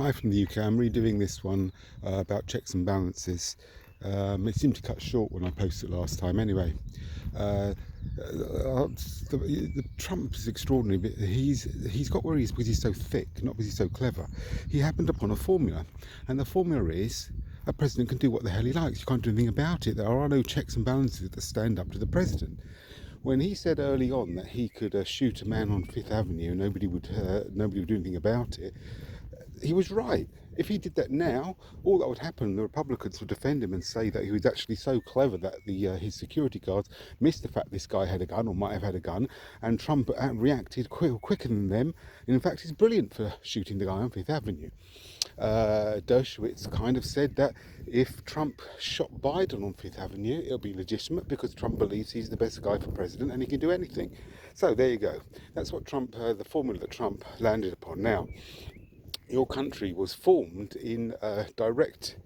Hi from the UK. I'm redoing this one about checks and balances. It seemed to cut short when I posted last time. Anyway, uh, the Trump is extraordinary, but he's got where he is because he's so thick, not because he's so clever. He happened upon a formula, and the formula is a president can do what the hell he likes. You can't do anything about it. There are no checks and balances that stand up to the president. When he said early on that he could shoot a man on Fifth Avenue, nobody would do anything about it, he was right. If he did that now, all that would happen, the Republicans would defend him and say that he was actually so clever that his security guards missed the fact this guy had a gun or might have had a gun, and Trump reacted quicker than them. And in fact, he's brilliant for shooting the guy on Fifth Avenue. Dershowitz kind of said that if Trump shot Biden on Fifth Avenue, it'll be legitimate because Trump believes he's the best guy for president and he can do anything. So there you go. That's what the formula that Trump landed upon. Now, your country was formed in direct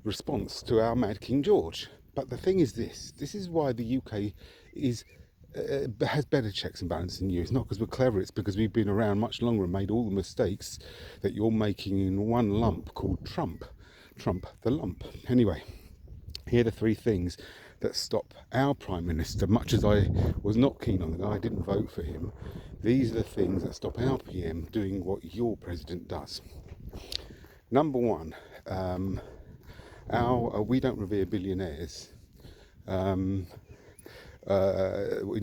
response to our mad King George. But the thing is this is why the UK has better checks and balances than you. It's not because we're clever, it's because we've been around much longer and made all the mistakes that you're making in one lump called Trump the lump. Anyway, here are the three things that stop our Prime Minister. Much as I was not keen on the guy, I didn't vote for him. These are the things that stop our PM doing what your president does. Number one, we don't revere billionaires. In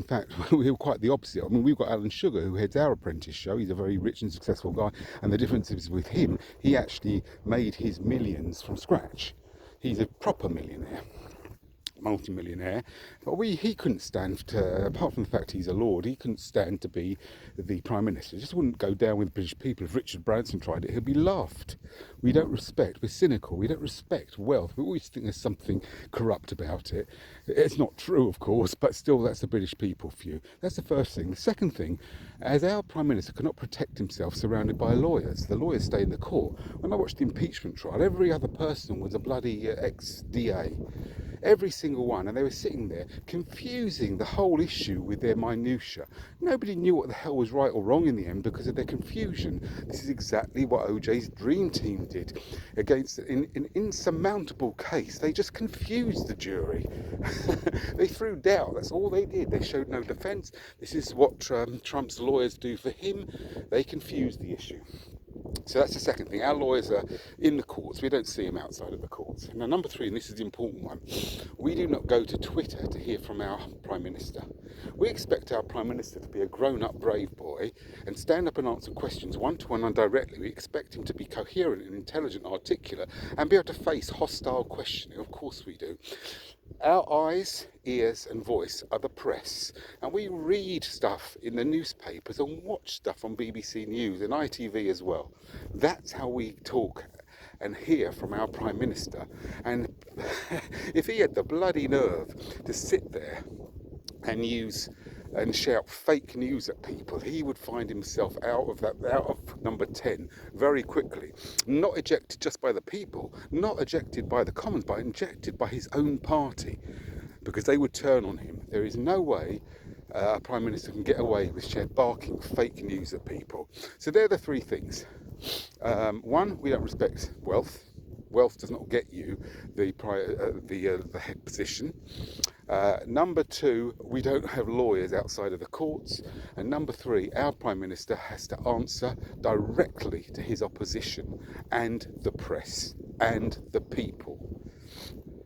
fact, we're quite the opposite. I mean, we've got Alan Sugar, who heads our Apprentice show. He's a very rich and successful guy, and the difference is with him, he actually made his millions from scratch. He's a proper millionaire, multi-millionaire, but he couldn't stand to, apart from the fact he's a lord, he couldn't stand to be the Prime Minister. It just wouldn't go down with British people. If Richard Branson tried it, he'd be laughed. We're cynical, we don't respect wealth. We always think there's something corrupt about it. It's not true, of course, but still that's the British people view. That's the first thing. The second thing, as our Prime Minister cannot protect himself surrounded by lawyers, the lawyers stay in the court. When I watched the impeachment trial, every other person was a bloody ex-DA. Every single one, and they were sitting there confusing the whole issue with their minutiae. Nobody knew what the hell was right or wrong in the end because of their confusion. This is exactly what OJ's dream team did against an insurmountable case. They just confused the jury. They threw doubt. That's all they did. They showed no defence. This is what Trump's lawyers do for him. They confused the issue. So that's the second thing. Our lawyers are in the courts. We don't see them outside of the courts. Now, number three, and this is the important one, we do not go to Twitter to hear from our Prime Minister. We expect our Prime Minister to be a grown-up brave boy and stand up and answer questions one-to-one and directly. We expect him to be coherent and intelligent, articulate, and be able to face hostile questioning. Of course we do. Our eyes, ears and voice are the press, and we read stuff in the newspapers and watch stuff on BBC News and ITV as well. That's how we talk and hear from our Prime Minister. And if he had the bloody nerve to sit there and shout fake news at people, he would find himself out of number 10 very quickly. Not ejected just by the people, not ejected by the Commons, but ejected by his own party, because they would turn on him. There is no way a Prime Minister can get away with barking fake news at people. So they're the three things. One, we don't respect wealth. Wealth does not get you the head position. Number two, we don't have lawyers outside of the courts. And number three, our Prime Minister has to answer directly to his opposition and the press and the people.